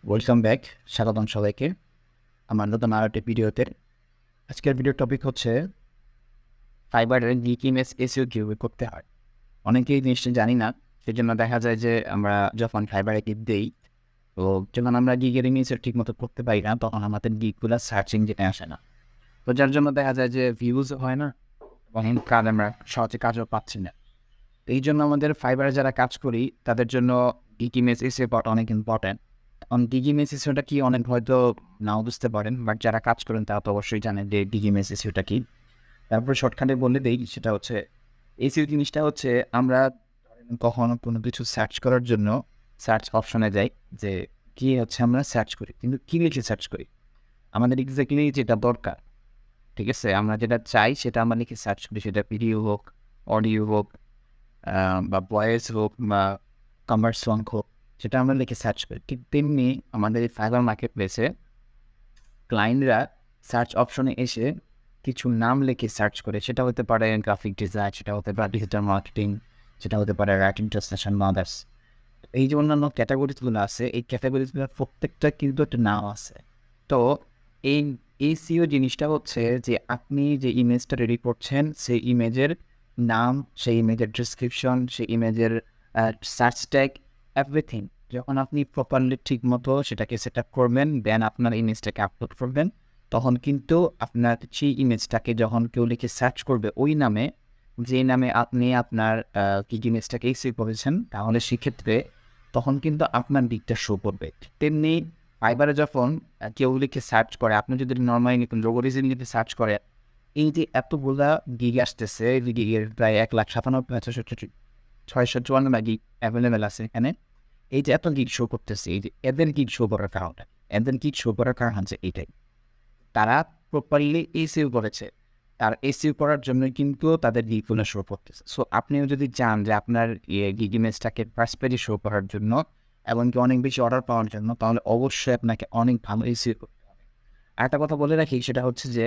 Welcome back, স্বাগতম সবাইকে আমার নতুন আরও একটি ভিডিওতে। আজকের ভিডিওর টপিক হচ্ছে ফাইবারের গিগ ইমেজ এসইও কীভাবে করতে হয়। অনেকেই জিনিসটা জানি না, সেজন্য দেখা যায় যে আমরা যখন ফাইবারে গিগ দিই, তো যখন আমরা গিগের ইমেজ ঠিকমতো করতে পারি না, তখন আমাদের গিগগুলো সার্চ ইঞ্জিনে আসে না। তো যার জন্য দেখা যায় যে ভিউজও হয় না এবং কাজ আমরা সহজে কাজও পাচ্ছি না। তো এই জন্য আমাদের ফাইবারে যারা কাজ করি তাদের জন্য গিগ ইমেজ এসইও করা অনেক ইম্পর্ট্যান্ট। গিগ ইমেজ এসইওটা কি অনেক হয়তো নাও বুঝতে পারেন, বাট যারা কাজ করেন তারা তো অবশ্যই জানেন যে গিগ ইমেজ এসইওটা কি। তারপরে শর্টকাটে বলে দেই, সেটা হচ্ছে এসইও জিনিসটা হচ্ছে আমরা কখনো কোনো কিছু সার্চ করার জন্য সার্চ অপশনে যাই, যে কি হচ্ছে আমরা সার্চ করি, কিন্তু কী লিখে সার্চ করি আমাদের এক্স্যাক্টলি যেটা দরকার, ঠিক আছে, আমরা যেটা চাই সেটা আমরা লিখে সার্চ করি, সেটা ভিডিও হোক, অডিও হোক, বা ভয়েস হোক, বা কমার্স সং হোক, সেটা আমরা লিখে সার্চ করি। ঠিক তেমনি আমাদের এই ফাইবার মার্কেট প্লেসে ক্লায়েন্টরা সার্চ অপশনে এসে কিছু নাম লিখে সার্চ করে, সেটা হতে পারে গ্রাফিক ডিজাইন, সেটা হতে পারে ডিজিটাল মার্কেটিং, সেটা হতে পারে রাইটিং ট্রান্সলেশন বা আদার্স। এই যে অন্যান্য ক্যাটাগরিজগুলো আছে, এই ক্যাটাগরিজগুলোর প্রত্যেকটা কিন্তু একটা নাম আছে। তো এই এসইও জিনিসটা হচ্ছে যে আপনি যে ইমেজটা রেডি করছেন সেই ইমেজের নাম, সেই ইমেজের ডিসক্রিপশন, সেই ইমেজের সার্চ ট্যাগ, এভরিথিং যখন আপনি প্রপারলি ঠিক মতো সেটাকে সেট আপ করবেন, দেন আপনার ইমেজটাকে আপলোড করবেন, তখন কিন্তু আপনার সেই ইমেজটাকে যখন কেউ লিখে সার্চ করবে ওই নামে, যে নামে আপনি আপনার গিগ ইমেজটাকে এসইও করেছেন, তাহলে সেক্ষেত্রে তখন কিন্তু আপনার দিকটা শো করবে। তেমনি ফাইবারে যখন কেউ লিখে সার্চ করে, আপনি যদি নর্মালি লোগোরিজিম লিখে সার্চ করে, এই যে এতগুলা গিগ আসতেছে, গিগের প্রায় 1,97,654 গিগ অ্যাভেলেবেল আছে এখানে। এই যে এত গিগ শো করতেছে, এই যে এদের গিগ শো করার কারণটা, এদের গিগ শো করার কারণ হচ্ছে এইটাই, তারা প্রপারলি এসইও করেছে। আর এসইও করার জন্য কিন্তু তাদের গিগগুলো শো করতেছে। সো আপনিও যদি চান যে আপনার গিগ ইমেজটাকে ফার্স্ট পেজে শো করার জন্য, এমনকি অনেক বেশি অর্ডার পাওয়ার জন্য, তাহলে অবশ্যই আপনাকে অনেক ভালো এসইও করতে হবে। আরেকটা কথা বলে রাখি, সেটা হচ্ছে যে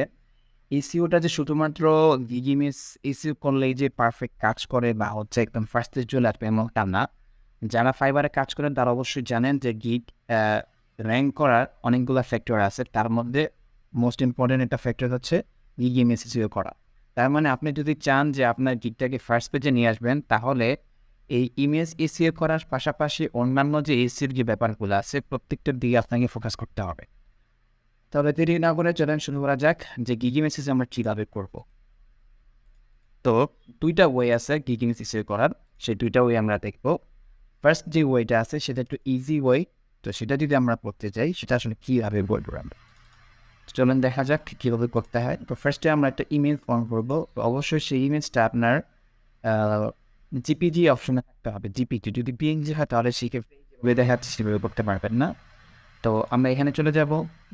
এসইওটা যে শুধুমাত্র গিগ ইমেজ এসইও করলেই যে পারফেক্ট কাজ করে বা হচ্ছে একদম ফার্স্ট পেজ চলে আসবে এমনটা না। যারা ফাইবারে কাজ করেন তারা অবশ্যই জানেন যে গিগ র্যাঙ্ক করার অনেকগুলো ফ্যাক্টর আছে, তার মধ্যে মোস্ট ইম্পর্টেন্ট একটা ফ্যাক্টর হচ্ছে গিগ ইমেজ এসইও করা। তার মানে আপনি যদি চান যে আপনার গিগটাকে ফার্স্ট পেজে নিয়ে আসবেন, তাহলে এই ইমেজ এসইও করার পাশাপাশি অন্যান্য যে এসইওর যে ব্যাপারগুলো আছে প্রত্যেকটার দিকে আপনাকে ফোকাস করতে হবে। তাহলে দেরি না করে চলেন শুরু করা যাক যে গিগ ইমেজ এসইও আমরা কীভাবে করব। তো দুইটা ওয়ে আছে গিগ ইমেজ এসইও করার, সেই দুইটা ওয়ে আমরা দেখব। ফার্স্ট যে ওয়েটা আছে সেটা একটু ইজি ওয়ে, তো সেটা যদি আমরা করতে চাই সেটা আসলে কীভাবে বলবো আমরা, চলেন দেখা যাক কীভাবে করতে হয়। তো ফার্স্টে আমরা একটা ইমেজ ফর্ম করবো। তো অবশ্যই সেই ইমেজটা আপনার জিপিজি অপশনে থাকতে হবে। জিপিজি, যদি পিএনজি হয় তাহলে সেক্ষেত্রে দেখা যাচ্ছে সেভাবে করতে পারবেন না। তো আমরা এখানে চলে যাব,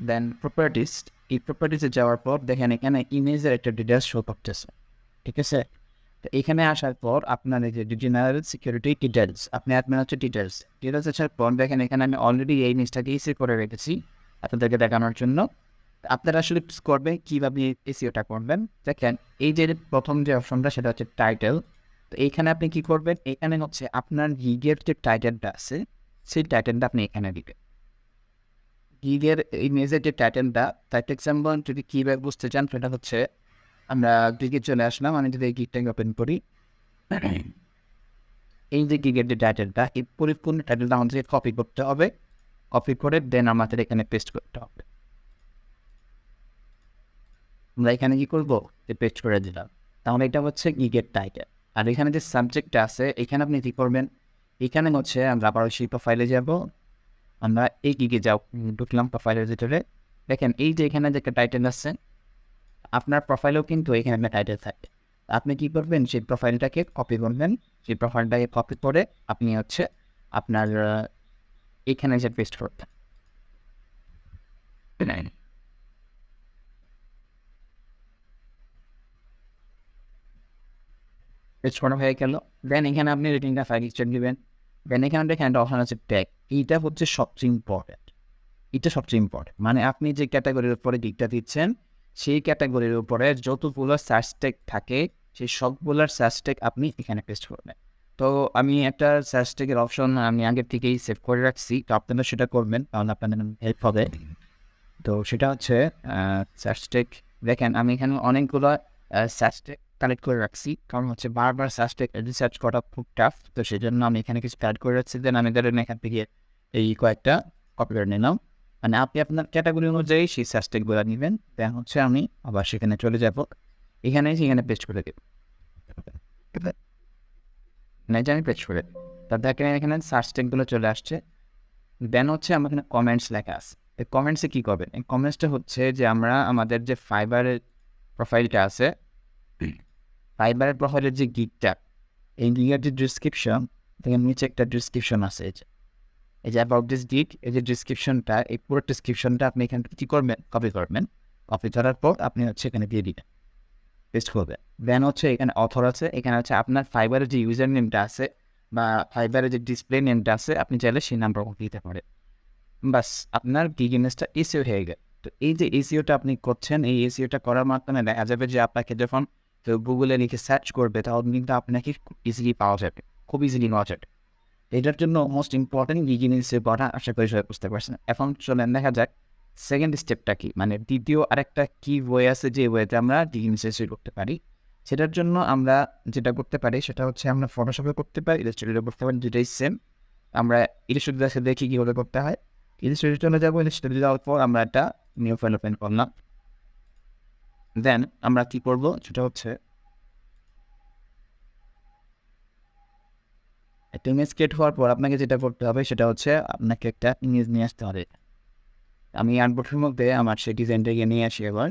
দেন প্রপার্টিস। এই প্রপার্টিসে যাওয়ার পর দেখেন এখানে ইমেজের একটা ডিটেলস শো করতেছে, ঠিক আছে। তো এখানে আসার পর আপনার এই যে জেনারেল সিকিউরিটি ডিটেলস, আপনি অ্যাডমিন হচ্ছে ডিটেলস আসার পর দেখেন এখানে আমি অলরেডি এই জিনিসটাকে এসি করে রেখেছি আপনাদেরকে দেখানোর জন্য। আপনারা আসলে করবেন কীভাবে এসিওটা করবেন, দেখেন এই যে প্রথম যে অপশনটা সেটা হচ্ছে টাইটেল। তো এইখানে আপনি কি করবেন, এখানে হচ্ছে আপনার গিগের যে টাইটেলটা আছে সেই টাইটেলটা আপনি এখানে দিবেন। গিগের ইমেজের যে টাইটেলটা, তার এক্সাম্পল যদি কীভাবে বুঝতে চান সেটা হচ্ছে, আমরা গিগে চলে আসলাম, আমি যদি এই গিগটাকে ওপেন করি, এই যে গিগের যে টাইটেলটা, এই পরিপূর্ণ টাইটেলটা আমাদের কপি করতে হবে। কপি করে দেন আমাদের এখানে পেস্ট করতে হবে। আমরা এখানে কি করবো, যে পেস্ট করে দিলাম, তাহলে এটা হচ্ছে গিগের টাইটেল। আর এখানে যে সাবজেক্টটা আছে এখানে আপনি কী করবেন, এখানে হচ্ছে আমরা আবার সেই প্রোফাইলে যাব, আমরা এই গিগে ঢুকলাম প্রোফাইলের ভিতরে। দেখেন এই যে এখানে যে একটা টাইটেল আছে, আপনার প্রোফাইলেও কিন্তু এখানে একটা টাইটেল থাকে। আপনি কি করবেন, সেই প্রোফাইলটাকে কপি করবেন, সেই প্রোফাইলটাকে কপি করে আপনি হচ্ছে আপনার এখানে যে পেস্ট করবেন। পেস্ট করা হয়ে গেল, দেন এখানে আপনি রেটিংটা 5 স্টার দিবেন। দেন এখানে দেখেন একটা অপশন আছে ট্যাগ, এইটা হচ্ছে সবচেয়ে ইম্পর্টেন্ট। এটা সবচেয়ে ইম্পর্টেন্ট, মানে আপনি যে ক্যাটাগরির উপরে গিগটা দিচ্ছেন সেই ক্যাটাগরির উপরে যতগুলো সার্চ ট্যাগ থাকে সেই সবগুলোর সার্চ ট্যাগ আপনি এখানে পেস্ট করবেন। তো আমি একটা সার্চ ট্যাগের অপশন আমি আগের থেকেই সেভ করে রাখছি, তো আপনারা সেটা করবেন, তাহলে আপনাদের হেল্প হবে। তো সেটা হচ্ছে সার্চ ট্যাগ। দেখেন আমি এখানে অনেকগুলো সার্চ ট্যাগ কালেক্ট করে রাখছি, কারণ হচ্ছে বারবার সার্চ ট্যাগ রিসার্চ করা খুব টাফ। তো সেই জন্য আমি এখানে কিছু অ্যাড করে রাখছি, দেন আমি ধরেন এখান থেকে এই কয়েকটা কপি করে নিলাম। মানে আপনি আপনার ক্যাটাগরি অনুযায়ী সেই সার্চ ট্যাগগুলো নেবেন, দেন হচ্ছে আমি আবার সেখানে চলে যাব, এখানে পেস্ট করে দেব, আমি পেস্ট করে দেব। তার দেখেন এখানে সার্চ ট্যাগগুলো চলে আসছে। দেন হচ্ছে আমার এখানে কমেন্টস লেখা আছে। এই কমেন্টসে কী করবেন? এই কমেন্টসটা হচ্ছে যে আমরা আমাদের যে ফাইবারের প্রোফাইলটা আছে, ফাইবারের প্রোফাইলের যে গিগটা, এই গিগের যে ডিসক্রিপশন, এখানে নিচে একটা ডিসক্রিপশন আছে, এই যে অ্যাবাউট দিস গিগ, এই যে ডিসক্রিপশনটা, এই পুরো ডিসক্রিপশনটা আপনি এখানে কী করবেন? কপি করবেন। কপি করার পর আপনি হচ্ছে এখানে দিয়ে দিবেন, পেস্ট করবেন। দেন হচ্ছে এখানে অথর আছে, এখানে হচ্ছে আপনার ফাইবারের যে ইউজার নেমটা আছে বা ফাইবারের যে ডিসপ্লে নেমটা আছে, আপনি চাইলে সেই নাম্বার দিতে পারেন। বাস, আপনার গিগ ইমেজটা এসইও হয়ে গেল। তো এই যে এসইওটা আপনি করছেন, এই এসইওটা করার মাধ্যমে দেখা যাবে যে আপনাকে যখন কেউ গুগলে লিখে সার্চ করবে, তখন কিন্তু আপনাকে খুব ইজিলি পাওয়া যাবে, খুব ইজিলি পাওয়া যাবে। এটার জন্য most important gig image SEO করা, আশা করি সবাই বুঝতে পারছেন। এখন চলেন দেখা যাক সেকেন্ড স্টেপটা কি, মানে দ্বিতীয় আরেকটা কি ওয়ে আছে, যে ওয়েতে আমরা গিগ ইমেজ এসইও করতে পারি। সেটার জন্য আমরা যেটা করতে পারি সেটা হচ্ছে আমরা ফটোশপে করতে পারি, ইলাস্ট্রেটরে করতে পারি, যেটাই সেম। আমরা ইলাস্ট্রেটরে দেখি কীভাবে করতে হয়। ইলাস্ট্রেটরে চলে যাবো, ইলাস্ট্রেটরে যাওয়ার পর আমরা একটা নিউ ফাইল ওপেন করলাম। দেন আমরা কী করব সেটা হচ্ছে একটা ইমেজ ক্রিয়েট হওয়ার পর আপনাকে যেটা করতে হবে সেটা হচ্ছে আপনাকে একটা ইমেজ নিয়ে আসতে হবে। আমি আর্টবোর্ডের মধ্যে আমার সেই ডিজাইনটাকে নিয়ে আসি এবার।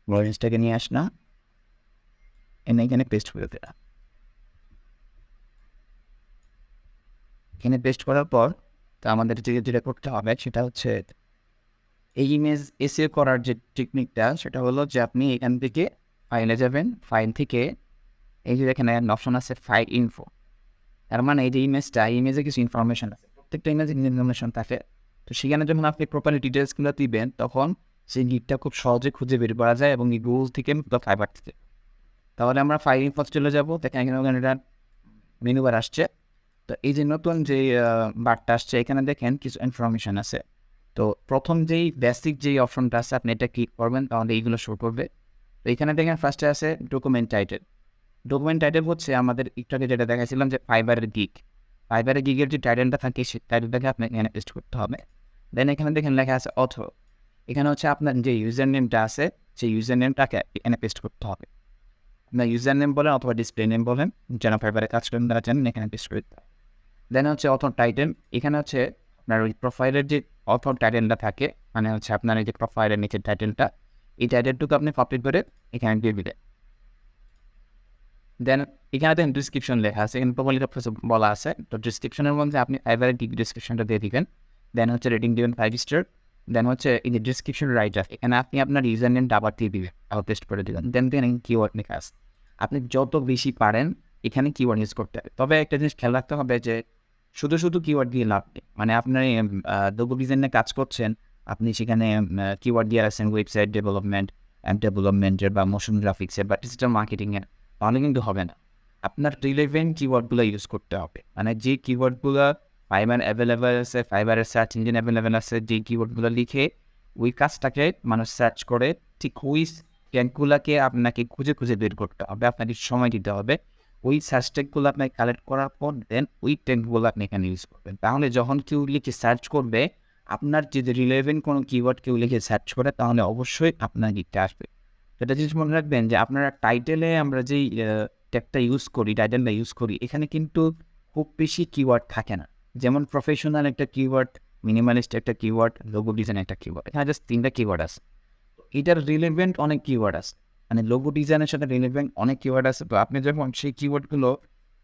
ইমেজটাকে নিয়ে আসলাম, এখানে পেস্ট করে দিলাম। এখানে পেস্ট করার পর তো আমাদের যেটা করতে হবে সেটা হচ্ছে এই ইমেজ এসইও করার যে টেকনিকটা, সেটা হলো যে আপনি এখান থেকে ফাইলে যাবেন, ফাইল থেকে এই যে এখানে অপশন আছে ফাইল ইনফো। তার মানে এই যে ইমেজে কিছু ইনফরমেশন আছে, প্রত্যেকটা ইমেজে ইনফরমেশন থাকে। তো সেখানে যখন আপনি প্রপারলি ডিটেলসগুলো দিবেন, তখন সেই গিগটা খুব সহজে খুঁজে বের করা যায়, এবং এই গুগল থেকে বা ফাইবার থেকে। তাহলে আমরা ফাইল ইনফো চলে যাবো, দেখেন এখানে এটা মেনু বার আসছে। তো এই যে নতুন যে বারটা আসছে, এখানে দেখেন কিছু ইনফরমেশন আছে। তো প্রথম যেই বেসিক যেই অপশনটা আছে, আপনি এটা ক্লিক করবেন, তাহলে এইগুলো শো করবে। তো এখানে দেখেন ফার্স্টে আছে ডকুমেন্ট টাইটেল। ডকুমেন্ট টাইটেল হচ্ছে আমাদের একটু আগে যেটা দেখাছিলাম যে ফাইবারের গিগের যে টাইটেলটা থাকে, সেই টাইটেলটাকে আপনি এখানে পেস্ট করতে হবে। দেন এখানে দেখেন লেখা আছে অথর। এখানে হচ্ছে আপনার যে ইউজার নেমটা আছে, সেই ইউজার নেমটাকে এখানে পেস্ট করতে হবে। আপনার ইউজার নেম বলেন অথবা ডিসপ্লে নেম বলেন, যেন ফাইবারে কাজ করেন তারা জানেন, এখানে পেস্ট করে দিতে হবে। দেন হচ্ছে অথর টাইটেল, এখানে হচ্ছে আপনার ওই প্রোফাইলের যে অথর টাইটেলটা থাকে, মানে হচ্ছে আপনার এই যে প্রোফাইলের নিচের টাইটেলটা, এই টাইটেলটুকু আপনি কপি করে এখানে দিয়ে দিলেন। দেন এখানে দেখেন ডিসক্রিপশন লেখা আছে, এখানে প্রোফাইলের বলা আছে। তো ডিসক্রিপশনের মধ্যে আপনি ফাইবারের ডিসক্রিপশনটা দিয়ে দিবেন। দেন হচ্ছে রেটিং দিবেন 5 স্টার। দেন হচ্ছে এই যে ডিসক্রিপশন রাইটার, এখানে আপনি আপনার ইউজার নেমটা আবার দিয়ে দিবেন, আবার পেস্ট করে দিবেন। দেন কিওয়ার্ড লেখা আছে, আপনি যত বেশি পারেন এখানে কিওয়ার্ড ইউজ করতে হবে। তবে একটা জিনিস খেয়াল রাখতে হবে যে শুধু কিওয়ার্ড দিয়ে লাভ নেই। মানে আপনার লোগো ডিজাইনে কাজ করছেন, আপনি সেখানে কিওয়ার্ড দিয়ে রাখছেন ওয়েবসাইট ডেভেলপমেন্টের বা মোশন গ্রাফিক্সের বা ডিজিটাল মার্কেটিংয়ের, তাহলে কিন্তু হবে না। আপনার রিলেভেন্ট কিওয়ার্ডগুলো ইউজ করতে হবে। মানে যে কিওয়ার্ডগুলো ফাইবার অ্যাভেলেবেল আছে, ফাইবারের সার্চ ইঞ্জিন অ্যাভেলেবেল আছে, যে কিওয়ার্ডগুলো লিখে ওই কাজটাকে মানুষ সার্চ করে, ঠিক ওই ট্যাগগুলোকে আপনাকে খুঁজে বের করতে হবে, আপনাকে সময় দিতে হবে। ওই সার্চ ট্যাগগুলো আপনাকে কালেক্ট করার পর দেন ওই ট্যাগগুলো আপনি এখানে ইউজ করবেন। তাহলে যখন কেউ লিখে সার্চ করবে, আপনার যদি রিলেভেন্ট কোনো কিওয়ার্ড কেউ লিখে সার্চ করে, তাহলে অবশ্যই আপনার গিগটা আসবে। এটা জিনিস মনে রাখবেন যে আপনারা টাইটেলে আমরা যেই ট্যাগটা টাইটেলটা ইউজ করি, এখানে কিন্তু খুব বেশি কিওয়ার্ড থাকে না। যেমন প্রফেশনাল একটা কিওয়ার্ড, মিনিমালিস্ট একটা কিওয়ার্ড, লোগো ডিজাইন একটা কিওয়ার্ড, এখানে জাস্ট 3টা কিওয়ার্ড আছে। এটার রিলেভেন্ট অনেক কিওয়ার্ড আছে, মানে লোগো ডিজাইনের সাথে রিলেভেন্ট অনেক কিওয়ার্ড আছে। তো আপনি যখন সেই কিওয়ার্ডগুলো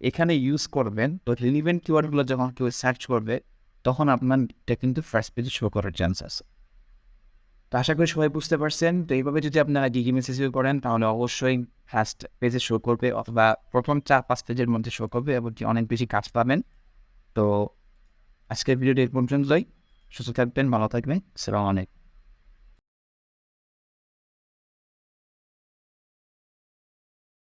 এখানে ইউজ করবেন, তো রিলেভেন্ট কিওয়ার্ডগুলো যখন কেউ সার্চ করবে, তখন আপনার এটা কিন্তু ফার্স্ট পেজে শো করার চান্স আছে। তো আশা করি সবাই বুঝতে পারছেন। তো এইভাবে যদি আপনারা গিগ ইমেজ এসইও করেন, তাহলে অবশ্যই ফার্স্ট পেজে শো করবে, অথবা প্রথম 4-5 পেজের মধ্যে শো করবে, এবং অনেক বেশি কাজ পাবেন। তো আজকের ভিডিওটি এই পর্যন্তই। সুস্থ থাকবেন, ভালো থাকবেন। আসসালামু আলাইকুম।